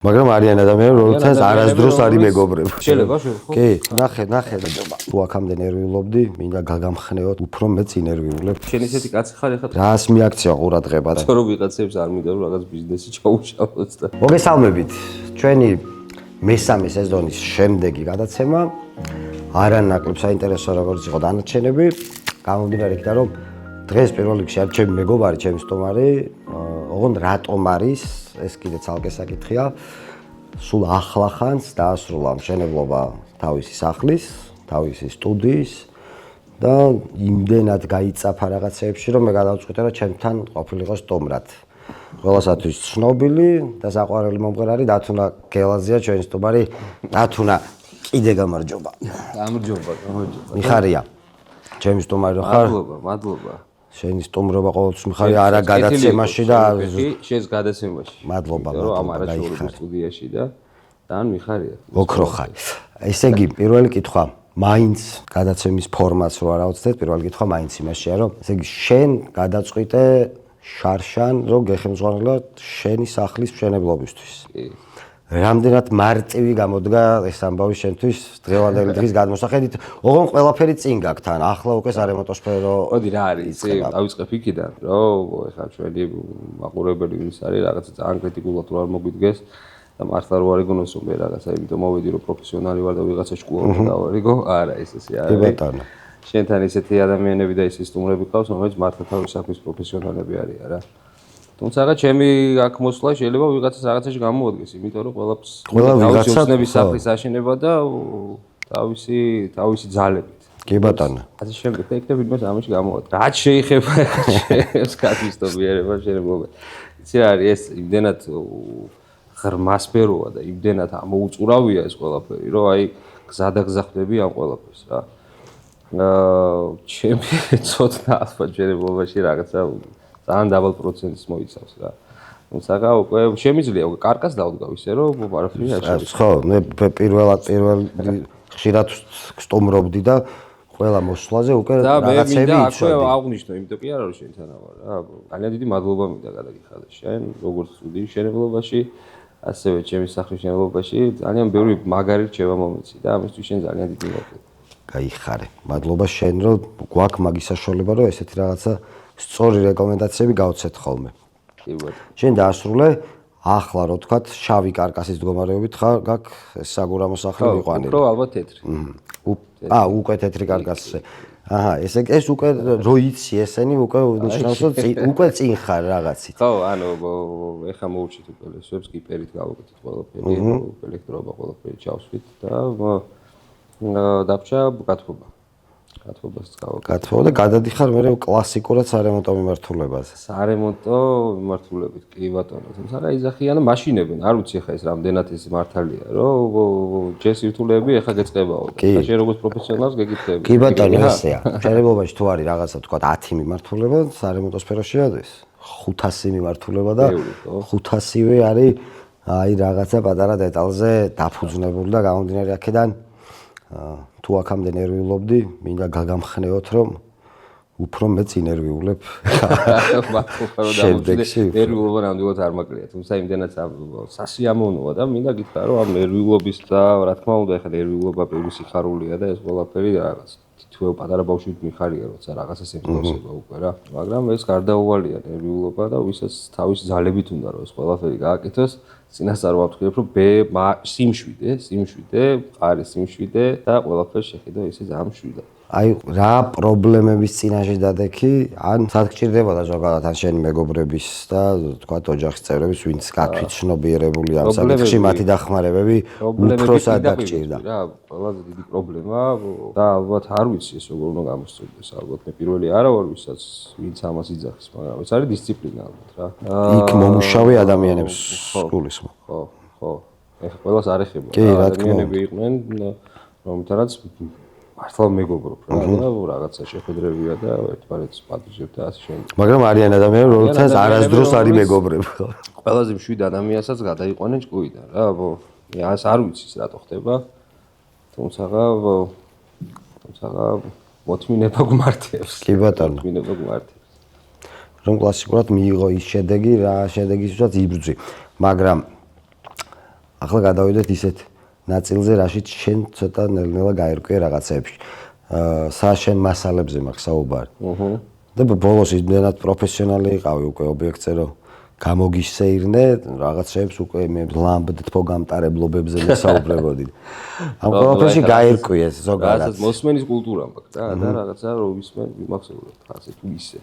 მაგრამ არიან ადამიანები, როდესაც არასდროს არ იმეგობრება. შეიძლება ხო? კი, ნახე, თუ აქამდე ნერვიულობდი, მინდა გაგამხნევოთ, უფრო მეც ინერვიულებ. შენ ისეთი კაცი ხარ ახლა? რას მიაქცია ყურადღება? რომ ვიღაცებს არ მინდა რომ რაღაც ბიზნესი ჩაუშალოს და. მოგესალმებით. ჩვენი მესამე სეზონის შემდეგი გადაცემა. არანაკლებ საინტერესო როგორც იყო დანარჩენები. გამომდინარე იქიდან რომ დღეს პირველ რიგში არის ჩემი მეგობარი, ჩემი სტუმარი, ოღონდ რატომ არის, ეს კიდე ცალკე საკითხია. სულ ახლახანს დაასრულა მშენებლობა თავისი სახლის, თავისი სტუდიის და იმდენად გაიწაფა რაღაცეებში, რომ მე გადავწყვიტე, რომ ჩემთან ყოფილიყო სტუმრად. ყველასათვის ცნობილი და საყვარელი მომღერალი დათუნა გელაძეა ჩვენი სტუმარი. დათუნა, კიდე გამარჯობა. გამარჯობა. მიხარია. ჩემი სტუმარი რო ხარ? მადლობა. შენი სტუმრობა ყოველთვის მიხარია არა გადაცემაში და შენს გადაცემაში. მადლობა ამ არაჩვეულებრივ სტუდიაში და თან მიხარია. ოქრო ხარ. ესე იგი, პირველი კითხვა, მაინც გადაცემის ფორმატს რო არ აუცდეთ, პირველი კითხვა მაინც იმაშია, რომ ესე იგი შენ გადაწყვიტე შარშან, რომ გეხმძღვანელა შენი სახლის მშენებლობისთვის. კი. რამდენად მარტივი გამოდგა ეს ამბავი შენთვის დღევანდელი დღის გადმოსახედით, ოღონდ ყველაფერი წინ გაქვს თან, ახლა უკვე სარემონტო სფერო. მოდი რა არის, დავიწყებ იქიდან, რომ ეხლა ჩვენი მაყურებელი ვის არის, რაღაცა ძალიან კრიტიკულად რო არ მოგვიდგეს და მართლა რო არ იგონოს რომ მე რაღაცა იმიტომ მოვედი რომ პროფესიონალი ვარ და ვიღაცა ჭკუა დავარიგო, არა ეს ესე არის. კი ბატონო. შენთან ისეთი ადამიანები და ისეთი სტუმრები ყავს, რომელიც მართლა თავის საქმის პროფესიონალები არიან რა. თუმცა ჩემი აქ მოსვლა შეიძლება ვიღაცას რაღაცაში გამოუადგეს, იმიტომ რომ ყველა ვიღაცა ოცნების სახლის აშენება და თავისი ძალებით. კი ბატონო. ასე შემდეგ და იქნებ იმას ამაში გამოუადგე. რაც შეიხება ეს კაცისტობიერება შეიძლება. იცი რა არის ეს იმდენად ღრმასფეროა და იმდენად ამოუწურავია ეს ყველაფერი, რომ აი გზადაგზახვდები ამ ყველაფერს რა. ჩემი ცოტა ასფაჯერებობაში რაღაცა ძალიან დაბალ პროცენტს მოიცავს რა. თუმცა უკვე შემიძლია უკვე კარკას დავდგავ ისე რომ არაფერი არ შეიძლება. ხო, მე პირველად ხშირად სტუმრობდი და ყველა მოსვლაზე უკვე რაღაცები იცოდი. და მე მინდა აქვე აღვნიშნო, იმიტომ კი არა რომ შენთან ვარ რა. ძალიან დიდი მადლობა მინდა გადაგიხადე შენ, როგორც სტუდიის მშენებლობაში, ასევე ჩემი სახლის მშენებლობაში ძალიან ბევრი მაგარი რჩევა მომეცი და ამისთვის შენ ძალიან დიდი მადლობა. გაიხარე. მადლობა შენ რომ გვაქვს მაგის საშუალება რომ ესეთი რაღაცა სწორი რეკომენდაციები გავცეთ ხოლმე. კი ბატონო. შენ დაასრულე ახლა რო თქვათ შავი კარკასის მდგომარეობით ხარ გაქვს საგურამო სახლი მიყვანილი. უფრო ალბათ თეთრი. უკვე თეთრი კარკასზე. აჰა, ეს უკვე რო იცი ესენი უკვე ნიშნავს რომ უკვე წინ ხარ რაღაცით. ხო, ანუ ეხა მოუჩით უკვე ლესვებს კიპერით გავაკეთეთ ყველაფერი, ელექტროობა ყველაფერი ჩავსვით და დაბჭა გათბობა. გათბობას გავაკეთე. გათბობა და გადადიხარ მე კლასიკურად სარემონტო მიმართულებაზე. სარემონტო მიმართულებით, კი ბატონო, თუმცა რა იზახიან მაშინებენ, არ ვიცი ხა ეს რამდენად ეს მართალია, რომ ჯერ სირთულეები ეხა გეწყებაო და შენ როგორც პროფესიონალს გეკითხები. კი ბატონო, ესეა. მშენებლობაში თუ არის რაღაცა თქვა 10 მიმართულება, სარემონტო სფეროში არის 500 მიმართულება და 500-ვე არის აი რაღაცა პატარა დეტალზე დაფუძნებული და გამომდინარე აქედან თუ აქამდე ნერვიულობდი, მინდა გაგამხნევოთ, რომ უფრო მეც ინერვიულებ. ნერვიულობა ნამდვილად არ მაკლია, თუმცა იმდენად სასიამოვნოა და მინდა გითხრა, რომ ამ ნერვიულობის და რა თქმა უნდა, ეხლა ნერვიულობა პირველი სიხარულია და ეს ყველაფერი რაღაც თითოეულ პატარა ბავშვით მიხარია, როცა რაღაცას ემთხვევა უკვე რა. მაგრამ ეს გარდაუვალია ნერვიულობა და ვისაც თავის ძალებით უნდა რომ ეს ყველაფერი გააკეთოს. წინასწარ ვაფრთხილებ, რომ სიმშვიდე, მყარი სიმშვიდე და ყველაფერს შეხედა ისე ძალიან მშვიდად. აი, რა პრობლემების წინაშე დადექი, ან სად გჭირდებოდა ზოგადად ან შენი მეგობრების და თქვათ ოჯახის წევრების, ვინც გათვით ცნობიერებული ამ საკითხში, მათი დახმარებები უფრო სად დაგჭირდა? რა, ყველაზე დიდი პრობლემა და ალბათ არ ვიცი ეს როგორ უნდა გამოსწორდეს, ალბათ მე პირველი არა ვარ, ვინც ამას იძახის, მაგრამ ეს არის დისციპლინა ალბათ რა. იქ მომუშავე ადამიანებს სულისმო. ხო. ეხლა ყველას არ ეხება. ადამიანები იყვნენ, რომელთანაც მართლა მეგობრობ რა და რაღაცა შეხვედრებია და ერთმანეთს პატიჟებ და ასე შემდეგ. მაგრამ არიან ადამიანები, რომელთანაც არასდროს არ იმეგობრებ ხო? ყველაზე მშვიდ ადამიანსაც გადაიყვანენ ჭკუიდან რა, ეს არ ვიცი რატო ხდება. თუმცა მოთმინება გმართებს. კი ბატონო. მოთმინება გმართებს. რომ კლასიკურად მიიღო ის შედეგი, რა შედეგისთვისაც იბრძვი. მაგრამ ახლა გადავიდეთ ისეთ ნაწილზე, რაშიც შენ ცოტა ნელ-ნელა გაერკვე რაღაცეებში. შენ მასალებზე მაქვს საუბარი. და ბოლოს იმდენად პროფესიონალი იყავი უკვე ობიექტზე, რომ გამოგისეირნე რაღაცებს უკვე მე ლამბდ თბოგამტარებლობებზე მესაუბრებოდი. ამ ყველაფერში გაერკვიე ზოგადად. რაღაცა მოსმენის კულტურა მაქვს და რაღაცა რომ ვისმენ ვიმახსოვრებ ასე თუ ისე.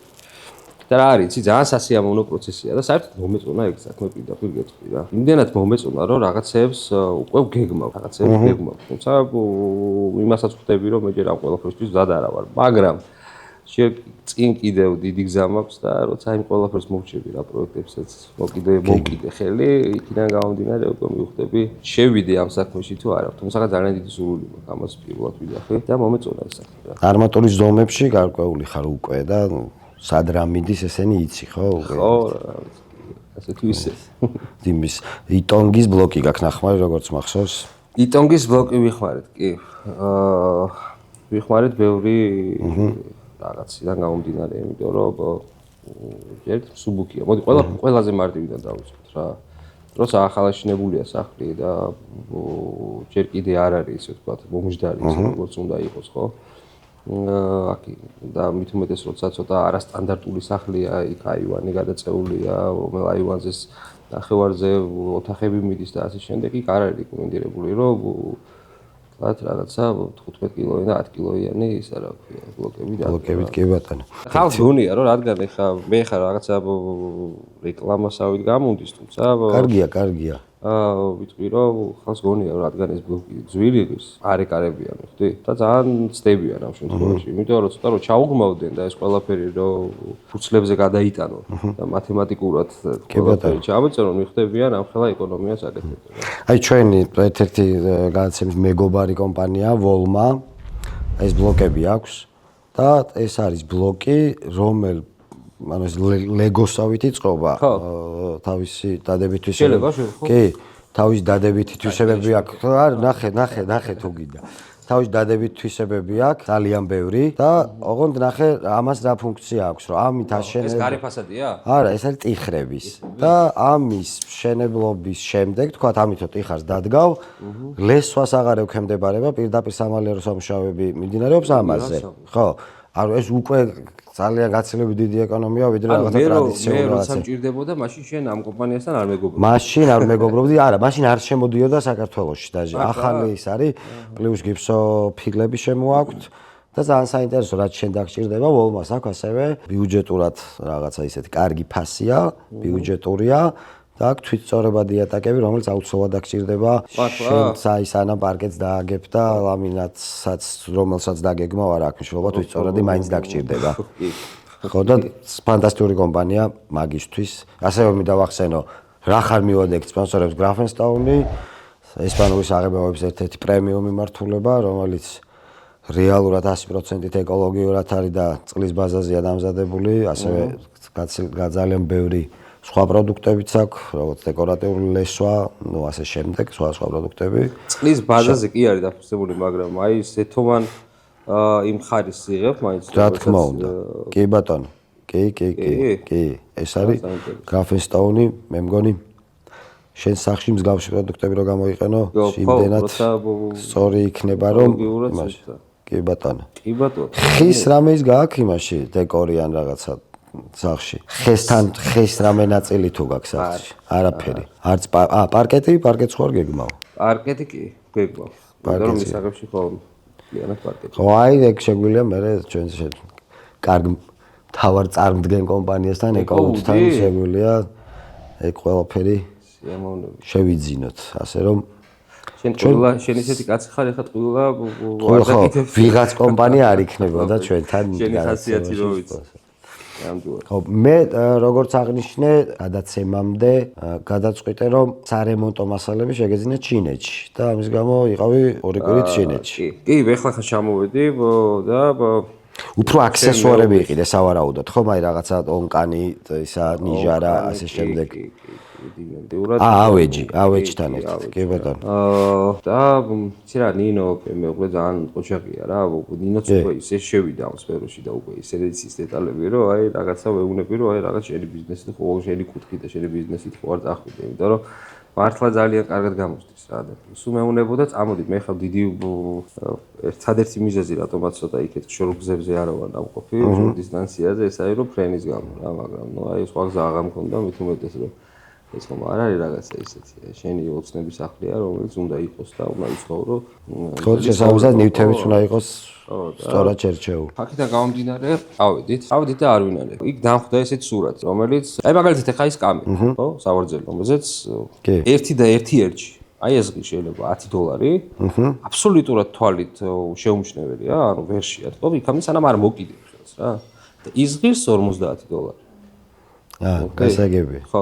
და რა არის, იცი ძალიან სასიამოვნო პროცესია და საერთოდ მომეწონა ეგ საქმე პირდაპირ გეტყვი რა. იმდენად მომეწონა რომ რაღაცებს უკვე გეგმავ, თუმცა იმასაც ხვდები რომ მე ჯერ ამ ყველაფერისთვის მზად არა ვარ, მაგრამ შენ წინ კიდევ დიდი გზა მაქვს და როცა იმ ყველაფერს მოვჭები რა პროექტებსაც მოვკიდე ხელი, იქიდან გამომდინარე უკვე მივხვდები შევიდე ამ საქმეში თუ არა. თუმცა ძალიან დიდი სურვილი მაქვს ამას პირველად ვიდახე და მომეწონა ეს საქმე რა. არმატურის ზომებში გარკვეული ხარ უკვე და სად რა მიდის ესენი იცი ხო? ხო, ასე თუ ისე. იმის იტონგის ბლოკი გაქვს ნახმარი როგორც მახსოვს? იტონგის ბლოკი ვიხმარეთ, კი. ვიხმარეთ ბევრი რაღაციდან გამომდინარე, იმიტომ რომ ჯერ სუბუქია. მოდი ყველაზე მარტივიდან დავიწყოთ რა. როცა ახალაშენებულია სახლი და ჯერ კიდე არ არის ისე ვთქვათ, მომჟდარი ისე როგორც უნდა იყოს, ხო? აკი და მით უმეტეს როცა ცოტა არასტანდარტული სახლია, იქ აივანი გადაწეულია, რომელ აივანზეც ნახევარზე ოთახები მიდის და ასე შემდეგ, იქ არ არის რეკომენდირებული, რომ ვთქვათ რაღაცა 15 კილოიანი და 10 კილოიანი ის არა ქვია, ბლოკებით კი ბატონო. ხალხს გონია რომ რადგან მე ხარ რაღაცა რეკლამასავით გამუნდის, თუმცა კარგია. ვიტყვი რომ ხალხს გონია რომ რადგან ეს ბლოკი ძვირი ის არეკარებიან, ხდი? და ძალიან ცდებიან ამ შემთხვევაში, იმიტომ რომ ცოტა რომ ჩაუგმავდნენ და ეს ყველაფერი რომ ფუცლებზე გადაიტანონ და მათემატიკურად ყველაფერი ჩამოწერონ, მიხვდებიან ამ ხელა ეკონომიას აკეთებენ. აი ჩვენი ერთ-ერთი განაცემის მეგობარი კომპანია Volma ეს ბლოკები აქვს და ეს არის ბლოკი, რომელ ანუ ეს ლეგოსავით იწყობა თავისი დადებითი კი თავის დადებითი თვისებები აქვს არ ნახე თუ გინდა თავის დადებითი თვისებები აქვს ძალიან ბევრი და ოღონდ ნახე ამას რა ფუნქცია აქვს რომ ამით აშენებს ეს გარე ფასადია? არა ეს არის ტიხრების და ამის მშენებლობის შემდეგ თქვა ამითო ტიხარს დადგავ ლესვას აღარ ექვემდებარება პირდაპირ სამალიერო სამუშაოები მიმდინარეობს ამაზე ხო ანუ ეს უკვე ძალიან გაცილებით დიდი ეკონომია ვიდრე რაღაცა ტრადიციული რაღაცა. როცა მჭირდებოდა, მაშინ შენ ამ კომპანიასთან არ მეგობრობდი. მაშინ არ მეგობრობდი, არა, მაშინ არ შემოდიოდა საქართველოში დაჟე. ახალი ის არის, პლუს გიფსოფილები შემოაქვთ და ძალიან საინტერესო რაც შენ დაგჭირდება, Volma-ს აქვს ასევე ბიუჯეტურად რაღაცა ისეთი კარგი ფასია, ბიუჯეტურია. და აქ თვითწორებადი ატაკები, რომელიც აუცილებლად დაგჭირდება. შენ საისანა პარკეტს დააგებ და ლამინატსაც, რომელსაც დაგეგმავ, არა აქვს მნიშვნელობა, თვითწორადი მაინც დაგჭირდება. ხო და ფანტასტიკური კომპანია მაგისთვის. ასევე მინდა ვახსენო, რა ხარ მივადგეთ სპონსორებს Grafenstein-ი, ესპანური საღებავების ერთ-ერთი პრემიუმ მიმართულება, რომელიც რეალურად 100%-ით ეკოლოგიურად არის და წყლის ბაზაზეა დამზადებული, ასევე ძალიან ბევრი სხვა პროდუქტებიც აქვს, როგორც დეკორატიული ლესვა, ნუ ასე შემდეგ, სხვა პროდუქტები. წყლის ბაზაზე კი არის დაფიქსირებული, მაგრამ აი ზეთოვან იმ ხარის იღებ მაინც. რა თქმა უნდა. კი ბატონო. კი. ეს არის Grafenstein-ი, მე მგონი შენ სახში მსგავსი პროდუქტები რო გამოიყენო, იმდენად სწორი იქნება რომ იმაში. კი ბატონო. ხის რამე ის გააქვს იმაში დეკორიან რაღაცა სახში. ხეს რამე ნაწილი თუ გაქვს სახში? არაფერი. არც პარკეტს ხوار გეგმავ. პარკეტი კი, გეგმავ. მაგრამ მისაღებში ხოლმე ლიანად პარკეტი. ხო, აი ეგ შეგვიძლია მე ჩვენ კარგ თავარ წარმდგენ კომპანიასთან ეკოლოგთან შეგვიძლია ეგ ყველაფერი შევიძინოთ, ასე რომ შენ ისეთი კაცი ხარ, ეხლა ტყუილა არ დაკეთებ. ვიღაც კომპანია არ იქნებოდა ჩვენთან. შენი ხასიათი რო ვიცი. ხო, მე როგორც აღნიშნე, გადაცემამდე გადაწყვიტე, რომ სარემონტო მასალები შეგეძინე ჩინეთში და ამის გამო იყავი 2 კვირით ჩინეთში. კი, ეხლა ხა ჩამოვედი და უფრო აქსესუარები იყიდე სავარაუდოდ, ხო, მაი რაღაცა ონკანი, ისა ნიჟარა, ასე შემდეგ. ავეჯთან ერთად, კი ბატონო. და იცი რა, ნინო მე უკვე ძალიან ოჯახია რა, ნინოც უკვე ისე შევიდა ამ სფეროში და უკვე ისე ის დეტალები, რომ აი რაღაცა ვეუბნები, რომ აი რაღაც შენი ბიზნესი ხო შენი კუთხით და შენი ბიზნესით ხო არ წახვიდე, იმიტომ რომ მართლა ძალიან კარგად გამოსდის რა და სულ მეუნებოდა წამოდით მე ხავ დიდი ერთადერთი მიზეზი რატომაც ცოტა იქეთ შორგზებზე არა ვარ დამყოფი დისტანციაზე ეს არის რომ ფრენის გამო რა მაგრამ ნუ აი სხვა გზა აღარ მქონდა მით უმეტეს რომ ეს ხომ არ არის რაღაცა ისეთი შენი ოცნების სახლია რომელიც უნდა იყოს და უნდა იცხოვრო ხო შესაბამისად ნივთებიც უნდა იყოს სწორად შერჩეული აქედან გამომდინარე ავედით და არ ვინარე იქ დამხვდა ესეთი სურათი რომელიც აი მაგალითად ეხა ის კამი ხო სავარძელი რომელზეც 1 და 1 ერთში აი ეს შეიძლება $10 აბსოლუტურად თვალით შეუმჩნეველია ანუ ვერ შეატყობ იქამდე სანამ არ მოკიდებ ხელს რა და ის ღირს $50 გასაგები ხო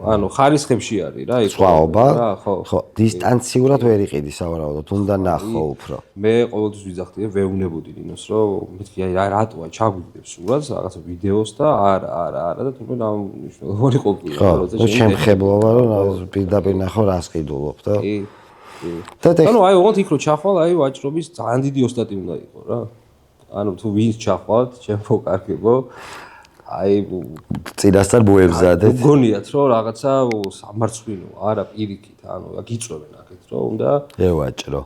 ანუ ხარისხებში არის რა ის სხვაობა რა ხო ხო დისტანციურად ვერ იყიდი სავარაუდოდ უნდა ნახო უფრო მე ყოველთვის ვიძახდი ვეუნებოდი ნინოს რომ მეთქი აი რატოა ჩაგვიგდებს სურათს რაღაცა ვიდეოს და არა და თუმცა მნიშვნელოვანი ყოფილა როცა შემხებლობა რომ პირდაპირ ნახო რას ყიდულობ და ანუ აი ოღონდ იქ რო ჩახვალ აი ვაჭრობის ძალიან დიდი ოსტატი უნდა იყო რა ანუ თუ ვინც ჩახვალთ ჩემო კარგებო აი წინასწარ მოებზადეთ გონიათ რომ რაღაცა სამარცხვინო არა პირიქით ანუ გიწვევენ აქეთ რომ უნდა ევაჭრო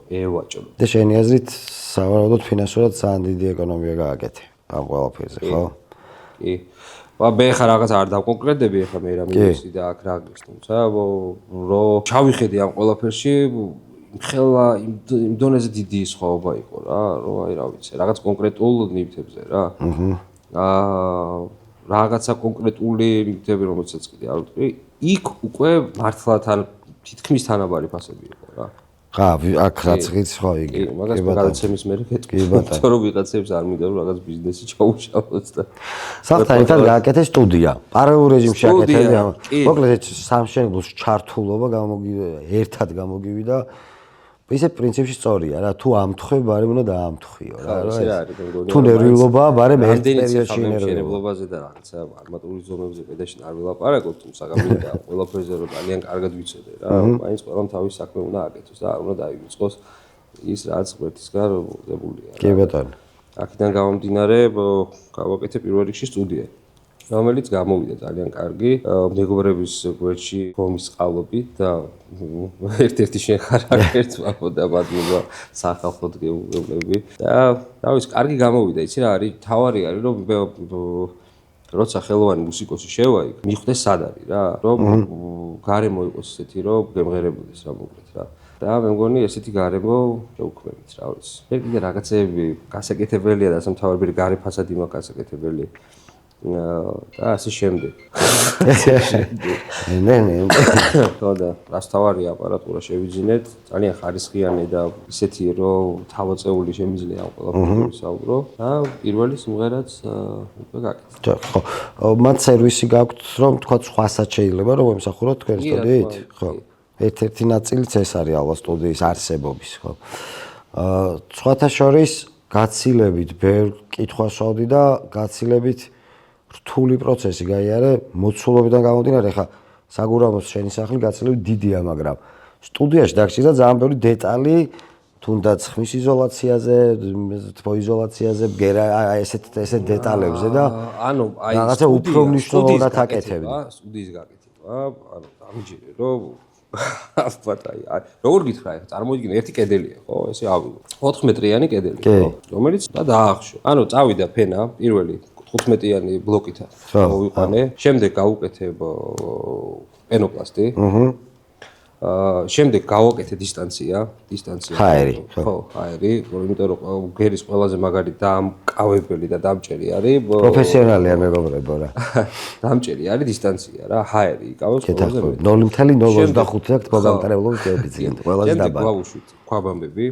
და შენი აზრით სავარაუდოდ ფინანსურად ძალიან დიდი ეკონომია გააკეთე ამ ყველაფერზე ხო კი მე ხა რაღაც არ დავკონკრეტები ხა მე რა მინისი და აქ რა გის თუმცა რომ ჩავიხედე ამ ყველაფერში ხელა იმ დონეზე დიდი სხვაობა იყო რა რომ აი რა ვიცი რაღაც კონკრეტულ ნივთებზე რა რაღაცა კონკრეტული ნივთები რომელსაც კიდე არ ვიტყვი იქ უკვე მართლა თითქმის თანაბარი ფასები იყო რა ხა აქ რაც ღიც ხო იგი მაგას გადაცემის მერე გეტყვი იმიტომ რომ ვიღაცებს არ მინდა რომ რაღაც ბიზნესი ჩაუშალოს და საერთოდ ერთად გააკეთე სტუდია პარალელურ რეჟიმში აკეთე მოკლედ სამშენებლოს ჩართულობა ერთად გამოგივიდა ისე პრინციპში სწორია რა თუ ამთხევ ბარემ უნდა დაამთხიო რა თუ ნერვიულობაა ბარემ ერთ პერიოდში ნერვიულობაზე და რაღაცა არმატურის ზომებზე პედაში არ ვილაპარაკობ თუმცა გამინდა ყველაფერზე რომ ძალიან კარგად ვიცოდე რა მაინც ყველამ თავის საქმე უნდა აკეთოს და არ უნდა დაივიწყოს ის რაც ღმერთისგან მოგებულია კი ბატონო აქედან გამომდინარე გავაკეთე პირველ რიგში სტუდია რომელიც გამოვიდა ძალიან კარგი მეგობრების გვერდში ხომის წყალობით და ერთ-ერთი შენ ხარაკერც ვაკოდა ბადმობა სახალხოდ გეუბნები და რა ვიცი კარგი გამოვიდა იცი რა არის თავარი არის რომ როცა ხელოვანი მუსიკოსი შევა იქ მიხვდეს სად არის რა რომ გარემო იყოს ესეთი რომ გემღერებოდეს რა მოკლედ რა და მე მგონი ესეთი გარემო შეუქმებით რა ვიცი მე კიდე რაღაცეები გასაკეთებელია და სამთავრობო გარე ფასადი მაქვს გასაკეთებელი და ასე შემდეგ. ხო და რასთავარი აპარატურა შევიძინეთ, ძალიან ხარისხიანი და ისეთი რომ თავაწეული შემიძლია ამ ყველაფერს ვისაუბრო და პირველი სიმღერაც უკვე გაკეთდა. ხო. მათ სერვისი გაქვთ რომ თქვა სხვასაც შეიძლება რომ ემსახუროთ თქვენ სტუდიით? ხო. ერთ-ერთი ნაწილიც ეს არის ალბათ სტუდიის არსებობის, ხო. სხვათა შორის გაცილებით ბევრ კითხვას ვსვავდი და გაცილებით რთული პროცესი გაიარე მოცულობიდან გამომდინარე ხა საგურამოს შენი სახლი გაცილებით დიდია მაგრამ სტუდიაში დაგჭირდა ძალიან ბევრი დეტალი თუნდაც ხმის იზოლაციაზე თბო იზოლაციაზე ბგერა ესეთ დეტალებზე და ანუ აი რაღაცა უფრო მნიშვნელოვნად აკეთებდი სტუდიის გაკეთება ანუ დამიჯერე რომ აბატაი როგორ გითხრა ეხლა წარმოიდგინე ერთი კედელია ხო ესე ავიღო 4 მეტრიანი კედელი ხო რომელიც და დაახშო ანუ წავიდა ფენა პირველი 15-იანი ბლოკით მოვიყვანე. შემდეგ გავუკეთე პენოპლასტი. შემდეგ გავაკეთე დისტანცია. ჰაერი. ხო, ჰაერი, იმიტომ რომ გერის ყველაზე მაგარი დამკავებელი და დამჭერი არის. პროფესიონალია მეგობრებო რა. დამჭერი არის დისტანცია რა, ჰაერი იკავებს ყველაზე მეტი. 0.025 აქ პროგრამტარებლობის კოეფიციენტი, ყველაზე დაბალი. შემდეგ გავუშვით ქვაბამბები.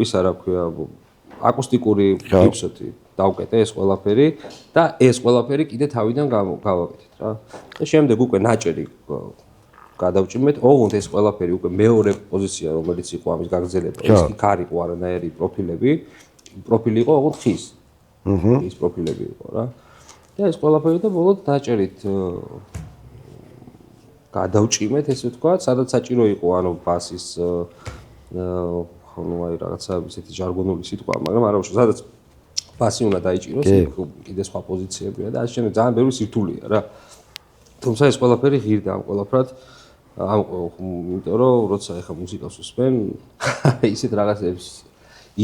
ის რა ქვია აკუსტიკური გიფსოთი დავკეტე ეს ყველაფერი და ეს ყველაფერი კიდე თავიდან გავაკეთეთ რა. და შემდეგ უკვე ნაჭერი გადავჭიმეთ, ოღონდ ეს ყველაფერი უკვე მეორე პოზიცია რომელიც იყო ამის გაგრძელება, ის იქ არ იყო არანაირი პროფილები, პროფილი იყო ოღონდ ხის. ის პროფილები იყო რა. და ეს ყველაფერი და ბოლოდ ნაჭერით გადავჭიმეთ ესე ვთქვა, სადაც საჭირო იყო ანუ ბასის ну აი რაღაცა ისეთი ჟარგონული სიტყვა, მაგრამ არა უშო, სადაც ბასი უნდა დაიჭიროს, იქ კიდე სხვა პოზიციებია და ასე შემდეგ ძალიან ბევრი სირთულეა რა. თუმცა ეს ყველაფერი ღირდა ამ ყველაფრად იმიტომ რომ როცა ეხა მუსიკას უსმენ ისეთ რაღაცებს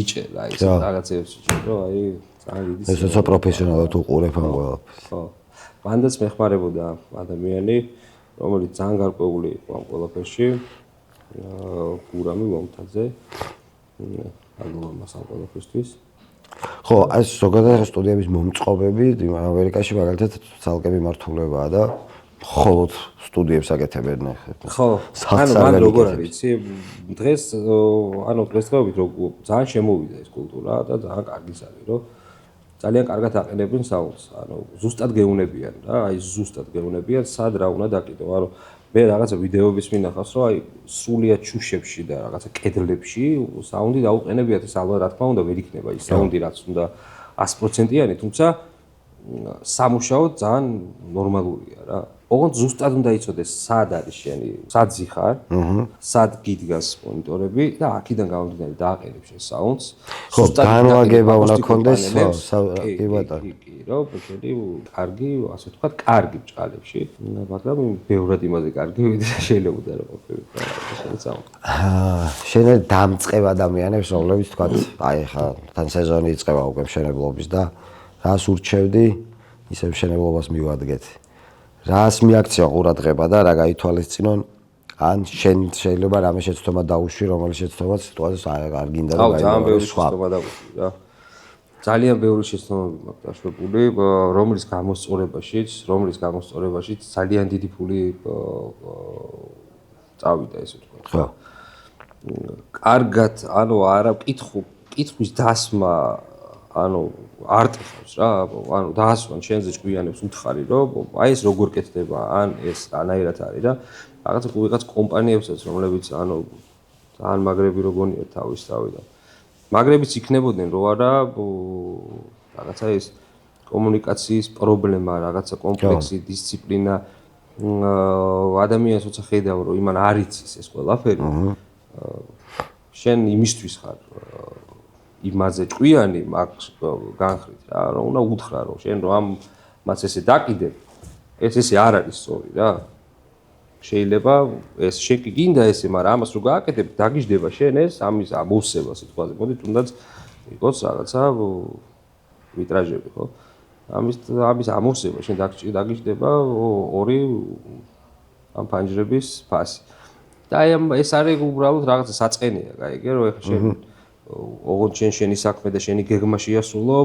იჭერ რა ისეთ რაღაცებს იჭერ რომ აი ძალიან დიდი ეს თორე პროფესიონალად უყურებ ამ ყველაფერს ხო მანდაც მეხმარებოდა ადამიანი რომელიც ძალიან გარკვეული იყო ამ ყველაფერში გურამი მომთაძე ამას ამ ყველაფერისთვის ხო ეს ზოგადად სტუდიების მომწყობები ამერიკაში მაგალითად ცალკე მიმართულებაა და მხოლოდ სტუდიებს აკეთებენ ხო ანუ მან როგორ არის იცი დღეს ანუ დღესდღეობით ძალიან შემოვიდა ეს კულტურა და ძალიან კარგიც არის რომ ძალიან კარგად აყენებენ საუნდს ანუ ზუსტად გეუნებიან რა აი ზუსტად გეუნებიან სად რა უნდა დაკიდო ანუ მე რაღაცა ვიდეოების მინახავს რომ აი სრულიად ჩუშებში და რაღაცა კედლებში საუნდი დაუყენებიათ ეს ალბათ რა თქმა უნდა ვერ იქნება ის საუნდი რაც უნდა 100%-იანი თუმცა სამუშაოდ ძალიან ნორმალურია რა ოღონდ ზუსტად უნდა იცოდეს სად არის შენი სად ზიხარ სად გიდგას მონიტორები და აქედან გამომდინარე დააყენებ შენ საუნდს ზუსტად განლაგება უნდა კონდეს კი ბატონო კი რომ შენი კარგი ასე ვთქვათ კარგი ბჭყალებში მაგრამ ბევრად იმაზე კარგი ვიდრე შეიძლება რომ ყოფილიყო შენ დამწყებ ადამიანებს რომლებიც ვთქვათ აი ხა თან სეზონი იწყება უკვე მშენებლობის და რას ურჩევდი ისე მშენებლობას მივადგეთ რას მიაქცია ყურადღება და რა გაითვალისწინონ ან შენ შეიძლება რამე შეცდომა დაუშვი რომელიც შეცდომა სიტუაციას არ გინდა რომ გაიგო შეცდომა დაუშვი რა ძალიან ბევრი შეცდომები მაქვს დაშვებული რომლის გამოსწორებაშიც ძალიან დიდი ფული წავიდა ესე ვთქვათ ხო კარგად ანუ არა კითხვის დასმა ანუ არტიხავს რა ანუ დაასვან შენზე ჭკვიანებს უთხარი რომ აი ეს როგორ კეთდება ან ეს რანაირად არის და რაღაცა ვიღაც კომპანიებსაც რომლებიც ანუ ძალიან მაგრები როგონია თავისთავიდან მაგრებიც იქნებოდნენ რო არა რაღაცა ეს კომუნიკაციის პრობლემა რაღაცა კომპლექსი დისციპლინა ადამიანს როცა ხედავ რომ იმან არ იცის ეს ყველაფერი შენ იმისთვის ხარ იმაზე ჭკვიანი მაგ განხრით რა რომ უნდა უთხრა რომ შენ რომ ამას ესე დაკიდებ ეს არ არის სწორი რა შეიძლება ეს შენ კი გინდა ესე მაგრამ ამას რო გააკეთებ დაგიждდება შენ ეს ამის ამოვსება სიტყვაზე მოდი თუნდაც იყოს რაღაცა ვიტრაჟები ხო ამის ამოვსება შენ დაგიждდება ორი ამ ფანჯრების ფასი და აი ეს არის უბრალოდ რაღაცა საწყენია გაიგე რომ ეხლა შენ ოღონდ შენი საქმე და შენი გეგმა შეასრულო,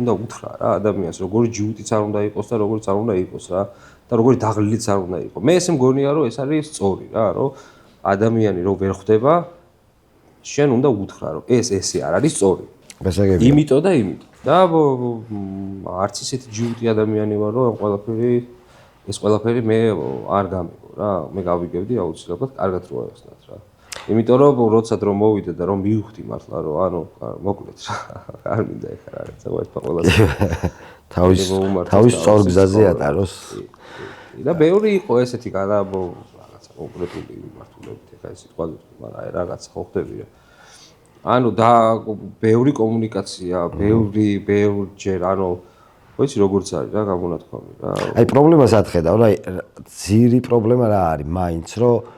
უნდა უთხრა რა ადამიანს, როგორი ჯიუტიც არ უნდა იყოს და როგორიც არ უნდა იყოს რა და როგორი დაღლილიც არ უნდა იყოს. მე ესე მგონია რომ ეს არის სწორი რა, რომ ადამიანი რო ვერ ხვდება, შენ უნდა უთხრა რომ ესე არ არის სწორი. გასაგებია. იმიტომ და იმიტომ. და არც ისეთი ჯიუტი ადამიანი ვარ რომ ეს ყველაფერი მე არ გამიგო რა, მე გავიგებდი აუცილებლად კარგად რო აეხსნათ რა. იმიტომ რომ როცა დრო მოვიდა და რომ მივხვდი მართლა რომ ანუ მოკლედ რა არ მინდა ეხლა რაღაცა ვაიფა ყველაზე თავის სწორ გზაზე ატაროს და ბევრი იყო ესეთი რაღაცა კონკრეტული მიმართულებით ეხლა ეს სიტყვაზე მაგრამ აი რაღაც ხო ხდები რა ანუ და ბევრი კომუნიკაცია ბევრჯერ ანუ ვიცი როგორც არის რა გამონათქვამი რა აი პრობლემას ახედავ რა ძირი პრობლემა რა არის მაინც რომ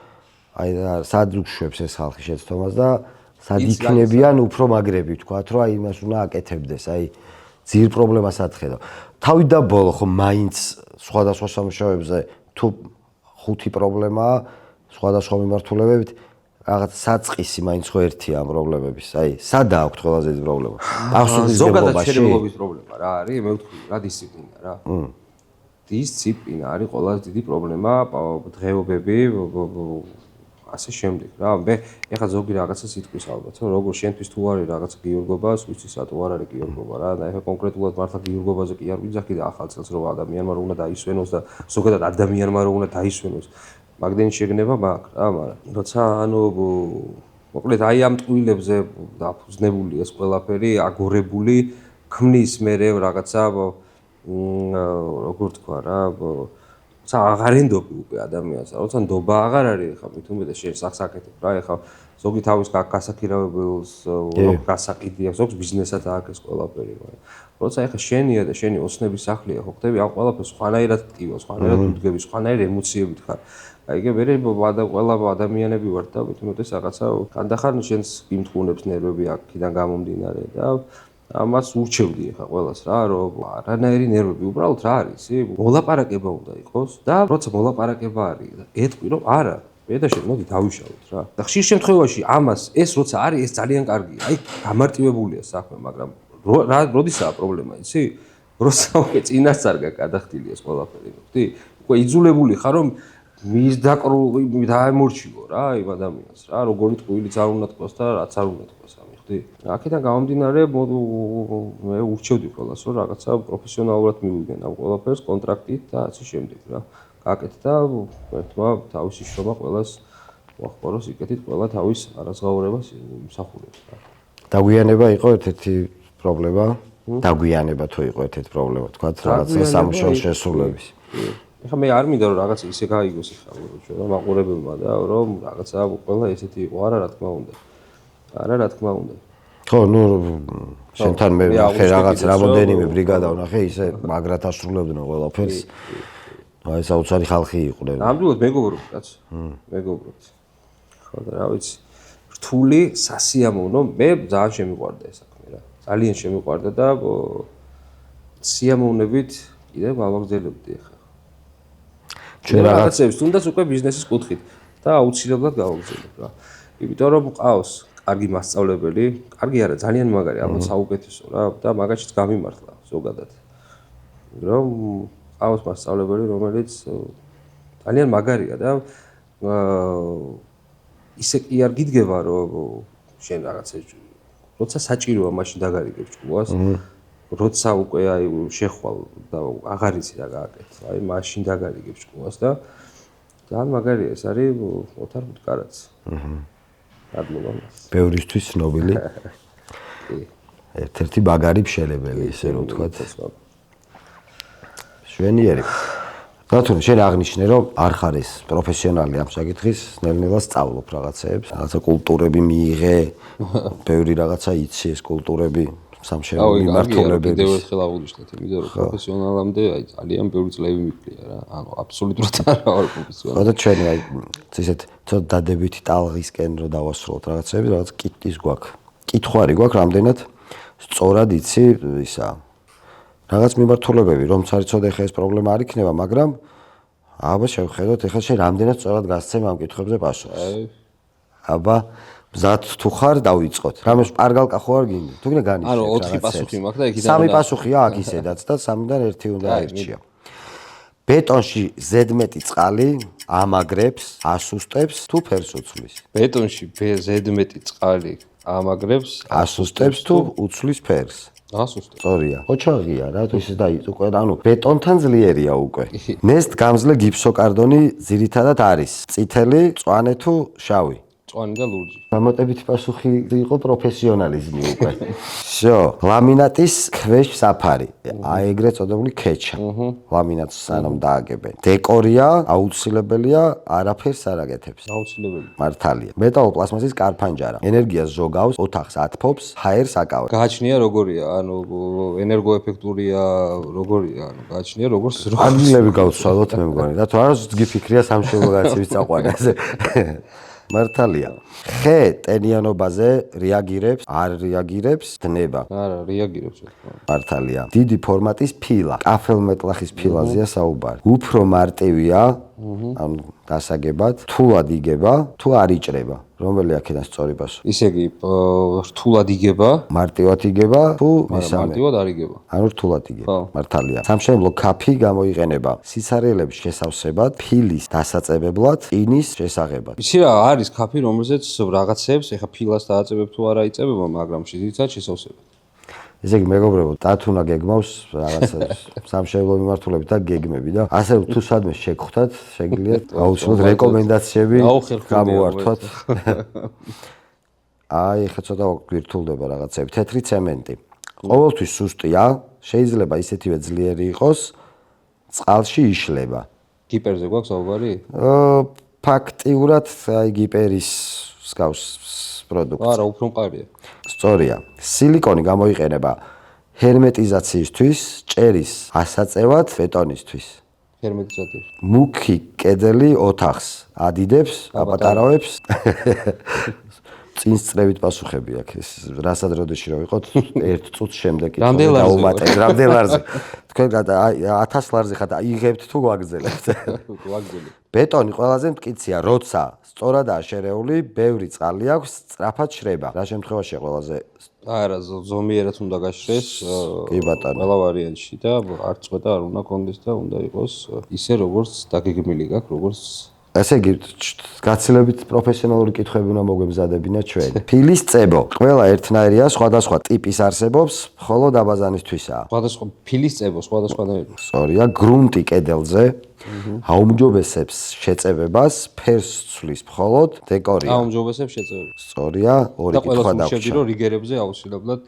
აი სად უშვებს ეს ხალხი შეცდომას და სად იქნებიან უფრო მაგრები თქვათ რომ აი იმას უნდა აკეთებდეს აი ძირ პრობლემას ახედავ თავი და ბოლო ხო მაინც სხვადასხვა სამუშაოებზე თუ ხუთი პრობლემაა სხვადასხვა მიმართულებებით რაღაც საწყისი მაინც ხო ერთია ამ პრობლემების აი სადაა აქვს ყველაზე დიდი პრობლემა ზოგადად შეძლებლობის პრობლემა რა არის მე ვთქვი რა დისციპლინა რა დისციპლინა არის ყველაზე დიდი პრობლემა დღეობები ასე შემდეგ რა მე ეხლა ზოგი რაღაცას იტყვის ალბათ რომ როგორ შენთვის თუ არის რაღაცა გიორგობას ვიცის რატო არ არის გიორგობა რა და ეხლა კონკრეტულად მართლა გიორგობაზე კი არ ვიძახი და ახალ წელს რომ ადამიანმა რომ უნდა დაისვენოს და ზოგადად ადამიანმა რომ უნდა დაისვენოს მაგდენი შეგნება მაქვს რა მაგრამ როცა ანუ მოკლედ აი ამ ტყუილებზე დაფუძნებული ეს ყველაფერი აგორებული ქმნის მე რაღაცა როგორ თქვა რა როცა აღარ ენდობი უკვე ადამიანს, როცა ნდობა აღარ არის, ხა მით უმეტეს შენ სახსაკეთებ რა, ეხა ზოგი თავის გასაქირავებელს გასაყიდია, ზოგს ბიზნესად აქვს ყველაფერი, მაგრამ როცა ეხა შენია და შენი ოცნების სახლია, ხო ხდები ამ ყველაფერს სხვანაირად ტკივა, სხვანაირად უდგები, სხვანაირ ემოციებით ხარ. აი ეგ მე ყველა ადამიანები ვართ და მით უმეტეს რაღაცა განდახარ შენს იმთხუნებს ნერვები აქედან გამომდინარე და ამას ურჩევდი ხა ყველას რა რომ არანაირი ნერვები უბრალოდ რა არის მოლაპარაკება უნდა იყოს და როცა მოლაპარაკება არის და ეტყვი რომ არა მე და შენ მოდი დავიშალოთ რა და ხშირ შემთხვევაში ამას ეს როცა არის ეს ძალიან კარგია აი გამარტივებულია საქმე მაგრამ როდისაა პრობლემა იცი როცა უკვე წინასწარ გადახდილი ეს ყველაფერი ხდი უკვე იძულებული ხარ რომ მის დაემორჩილო რა იმ ადამიანს რა როგორი ტყუილიც არ უნდა თქოს და რაც არ უნდა თქოს ამიხდი აქედან გამომდინარე მე ურჩევდი ყველას რომ რაღაცა პროფესიონალურად მივიდნენ ამ ყველაფერს კონტრაქტით და ასე შემდეგ რა გაკეთდა და ერთმა თავისი შრომა ყველას მოახმაროს იკეთით ყველა თავის არაზღაურებას იმსახურებს რა დაგვიანება იყო ერთ-ერთი პრობლემა დაგვიანება თუ იყო ერთ-ერთი პრობლემა თქვათ რაღაცა სამუშაო შესრულების ეხლა მე არ მინდა რომ რაღაც ისე გაიგოს ეხლა მაყურებელმა და რომ რაღაცა ყველა ესეთი იყო არა რა თქმა უნდა არა რა თქმა უნდა ხო ნუ შენთან მე ნახე რაღაც რამოდენიმე ბრიგადა ვნახე ისე მაგრად ასრულებდნენ ყველაფერს აი საოცარი ხალხი იყვნენ ნამდვილად მეგობრობთ კაც მეგობრობთ ხო და რა ვიცი რთული სასიამოვნო მე ძალიან შემიყვარდა ეს საქმე რა ძალიან შემიყვარდა და სიამოვნებით კიდევ გავაგრძელებდი ეხლა ჩვენ რაღაცებს თუნდაც უკვე ბიზნესის კუთხით და აუცილებლად გავაგრძელებ რა. იმიტომ რომ ყავს კარგი მასწავლებელი, კარგი არა, ძალიან მაგარი, ალბათ საუკეთესო რა და მაგაშიც გამიმართლა ზოგადად. რომ ყავს მასწავლებელი, რომელიც ძალიან მაგარია და ისე კი არ გიდგება რომ შენ რაღაცა როცა საჭიროა მაშინ დაგარიგებ ჭკუას. როცა უკვე აი შეხვალ და აღარ იცი რა გააკეთე. აი მაშინ დაგარიგებ ჭკუას და ძალიან მაგარია ეს არის ოთარ ბუტკარაც. ადმონამას. ბევრისთვის ცნობილი. ერთ-ერთი მაგარი მშენებელი ისე რომ ვთქვათ. შვენიერი. ბატონო, შენ აღნიშნე რომ არ ხარ ეს პროფესიონალი ამ საკითხის, ნელ-ნელა სწავლობ რაღაცეებს, რაღაცა კულტურები მიიღე, ბევრი რაღაცა იცი ეს კულტურები. სამშენებლო მიმართულებების. კიდევ ერთხელ აღვნიშნეთ, იმიტომ რომ პროფესიონალამდე აი ძალიან ბევრი წლები მიკლია რა. ანუ აბსოლუტურად არა ვარ პროფესიონალი. ხო და ჩვენი აი ისეთ ცოტა დადებითი ტალღისკენ რო დავასრულოთ რაღაცები, რაღაც კითხვის გვაქვს. კითხვარი გვაქვს, რამდენად სწორად იცი ისა. რაღაც მიმართულებები, რომ წარიცოდე ხა ეს პრობლემა არ იქნება, მაგრამ აბა შევხედოთ, ეხლა შენ რამდენად სწორად გასცემ ამ კითხვებზე პასუხს. აბა მზად თუ ხარ დავიწყოთ. რამე შპარგალკა ხო არ გინდა? თუ გინდა განიშნე. ანუ 4 პასუხი მაქვს და იქიდან სამი პასუხია აქ ისედაც და სამიდან ერთი უნდა აირჩია. ბეტონში ზედმეტი წყალი ამაგრებს, ასუსტებს თუ ფერს უცვლის? ბეტონში ზედმეტი წყალი ამაგრებს, ასუსტებს თუ უცვლის ფერს? ასუსტებს. სწორია. ოჩაღია რა, თუ ისე დაიწ უკვე, ანუ ბეტონთან ძლიერია უკვე. ნესტ გამძლე გიფსოკარდონი ძირითადად არის წითელი, მწვანე თუ შავი? მწვანე და ლურჯი. დამატებითი პასუხი იყო პროფესიონალიზმი უკვე. всё, ლამინატის ქვეშ საფარი. აი ეგრეთ წოდებული ქეჩა. ლამინატს სანამ დააგებენ. დეკორია, აუცილებელია, არაფერს არ აკეთებს. აუცილებელი. მართალია. მეტალოპლასმასის კარფანჯარა. ენერგიას ზოგავს, ოთახს ათფობს, ჰაერს აკავებს. გააჩნია როგორია, ანუ ენერგოეფექტურია, როგორია, ანუ გააჩნია როგორც ადგილები გავცვალოთ მე მგონი. და თუ არა გიფიქრია სამშობლო გაცივით წაყვანა ესე. მართალია. ხე ტენიანობაზე რეაგირებს, არ რეაგირებს, დნება. არა, რეაგირებს. მართალია. დიდი ფორმატის ფილა, კაფელმეტლახის ფილაზეა საუბარი. უფრო მარტივია, ანუ დასაგებად, რთულად იგება, თუ არ იჭრება. რომელი აქედან სწორი პასუხი? ისე იგი რთულად იგება, მარტივად იგება, თუ მესამე? მარტივად არ იგება. ანუ რთულად იგება. მართალია. სამშენებლო ქაფი გამოიყენება სიცარიელების შესავსებად, ფილის დასაწებებლად, ინის შესაღებად. იცი რა, არის ქაფი, რომელზეც რაღაცებს, ეხა ფილას დააწებებ თუ არა იწებება, მაგრამ შეიძლება შესავსებად. ესე იგი მეგობრებო, დათუნა გეგმავს რაღაცა სამშენებლო მიმართულებით და გეგმები და ასე თუ სადმე შეგხვდათ, შეგიძლიათ აუცილებლად რეკომენდაციები გამოვართვათ. აი, ეხლა ცოტა გვირთულდება რაღაცები. თეთრი ცემენტი. ყოველთვის სუსტია, შეიძლება ისეთივე ძლიერი იყოს, წყალში იშლება. გიპერზე გვაქვს საუბარი? ფაქტიურად აი გიპერის მსგავს პროდუქტი. არა, უფრო მყარია. სწორია. სილიკონი გამოიყენება ჰერმეტიზაციისთვის, ჭერის ასაწევად, ბეტონისთვის. ჰერმეტიზაცია. მუქი კედელი ოთახს ადიდებს, აპატარავებს. წინს წრებით პასუხები აქვს. ეს რასაც როდეში რომ ვიყოთ 1 წუთს შემდეგ დაუმატეთ. რამდენარზე. თქვენ 1000 ლარზე ხართ, იღებთ თუ გვაგზელებთ. გვაგზელებთ. ბეტონი ყველაზე მტკიცია, როცა სწორადაა შერეული, ბევრი წყალი აქვს, სწრაფად შრება. რა შემთხვევაშია ყველაზე არა, ზომიერად უნდა გაშრეს. კი ბატონო. ყველა ვარიანტში და არ წვეტა არ უნდა კონდეს და უნდა იყოს ისე როგორც დაგეგმილი გაქვს, როგორც ესე იგი, გაცილებით პროფესიონალური კითხვები უნდა მოგვემზადებინათ ჩვენ. ფილის წებო, ყველა ერთნაირია, სხვადასხვა ტიპის არსებობს, მხოლოდ აბაზანისთვისაა. სხვადასხვა ფილის წებო, სხვადასხვანაირი. სწორია, გრუნტი კედელზე აუმჯობესებს შეწებებას, ფერს ცვლის მხოლოდ დეკორია. აუმჯობესებს შეწევებას. სწორია, ორი კითხვა და დაგვრჩა. რომ რიგერებზე აუცილებლად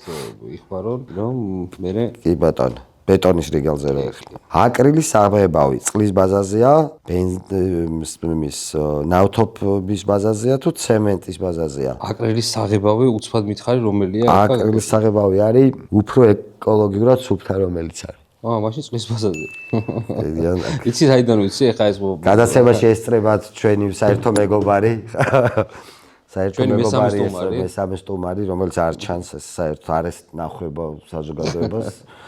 იხმარონ, რომ მე კი ბატონო. ბეტონის რიგელზე რო ეხება. აკრილის საღებავი წყლის ბაზაზეა, ბენზინის ნავთობის ბაზაზეა თუ ცემენტის ბაზაზეა? აკრილის საღებავი უცბად მითხარი რომელია? აკრილის საღებავი არის უფრო ეკოლოგიურად სუფთა რომელიც არის. მაშინ წყლის ბაზაზე. იცი საიდან ვიცი ეხა ეს გადაცემაში ესწრებათ ჩვენი საერთო მეგობარი. საერთო მეგობარი მესამე სტუმარი, რომელიც არ ჩანს ეს საერთო არის ნახვება საზოგადოებას.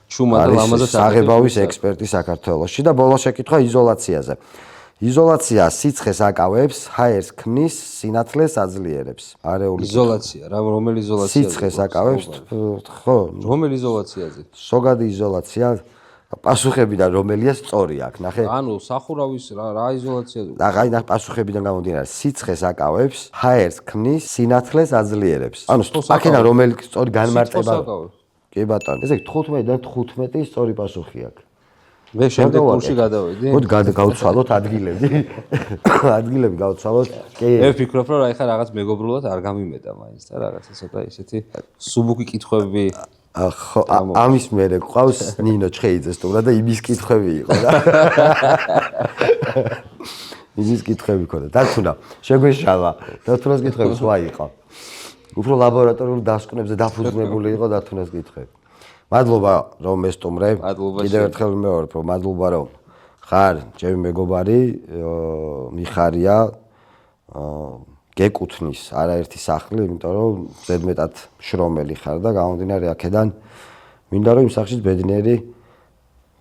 შუმად ლამაზად საღებავის ექსპერტი საქართველოში და ბოლო შეკითხვა იზოლაციაზე. იზოლაცია სიცხეს აკავებს, ჰაერს ქმნის, სინათლეს აძლიერებს. არეული იზოლაცია, რომელი იზოლაცია? სიცხეს აკავებს, ხო? რომელი იზოლაციაზე? ზოგადი იზოლაცია პასუხებიდან რომელია სწორი აქ, ნახე? ანუ სახურავის რა იზოლაცია? აი, პასუხებიდან გამომდინარე, სიცხეს აკავებს, ჰაერს ქმნის, სინათლეს აძლიერებს. ანუ აქედან რომელი სწორი განმარტება? კი ბატონო, ესე 15-დან 15 სწორი პასუხი აქვს. მე შემდეგ კურსში გადავედი. მოდი გავცვალოთ ადგილები. ადგილები გავცვალოთ. კი. მე ვფიქრობ, რომ აი ხა რაღაც მეგობრულად არ გამიმეტა მაინც და რაღაცა ცოტა ისეთი სუბუქი კითხვები. ხო, ამის მერე ყავს ნინო ჩხეიძე სტუმრად და იმის კითხვები იყო და. იმის კითხვები ქონდა. დათუნა, შეგვეშალა. დათუნას კითხვები სხვა იყო. უფრო ლაბორატორიულ დასკვნებზე დაფუძნებული იყო დათუნას კითხვები. მადლობა რომ მესტუმრე. კიდევ ერთხელ ვიმეორებ რომ მადლობა რომ ხარ ჩემი მეგობარი, მიხარია გეკუთვნის არაერთი სახლი, იმიტომ რომ ზედმეტად შრომელი ხარ და გამომდინარე აქედან მინდა რომ იმ სახლშიც ბედნიერი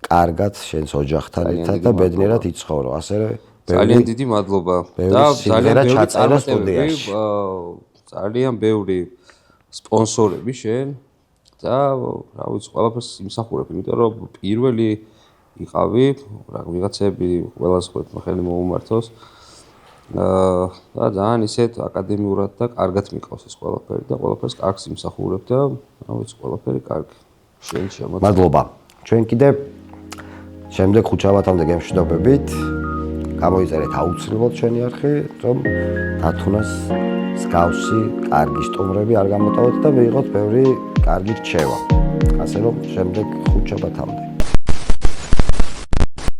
კარგად შენს ოჯახთან ერთად და ბედნიერად იცხოვრო. ასე ძალიან დიდი მადლობა და ძალიან ბევრი წარმატებები ძალიან ბევრი სპონსორები შენ და რა ვიცი ყველაფერს იმსახურებ, იმიტომ რომ პირველი იყავი, რა ვიღაცები ყველას ხვდეთ ხელი მოუმართოს და ძალიან ისეთ აკადემიურად და კარგად მიყავს ეს ყველაფერი და ყველაფერს კარგს იმსახურებ და რა ვიცი ყველაფერი კარგი. შენ შემოწმე. მადლობა. ჩვენ კიდე შემდეგ ხუთშაბათამდე გემშვიდობებით. გამოიწერეთ აუცილებლად ჩვენი არხი, რომ დათუნას მსგავსი კარგი სტუმრები არ გამოტოვოთ და მიიღოთ ბევრი კარგი რჩევა. ასე რომ შემდეგ ხუთშაბათამდე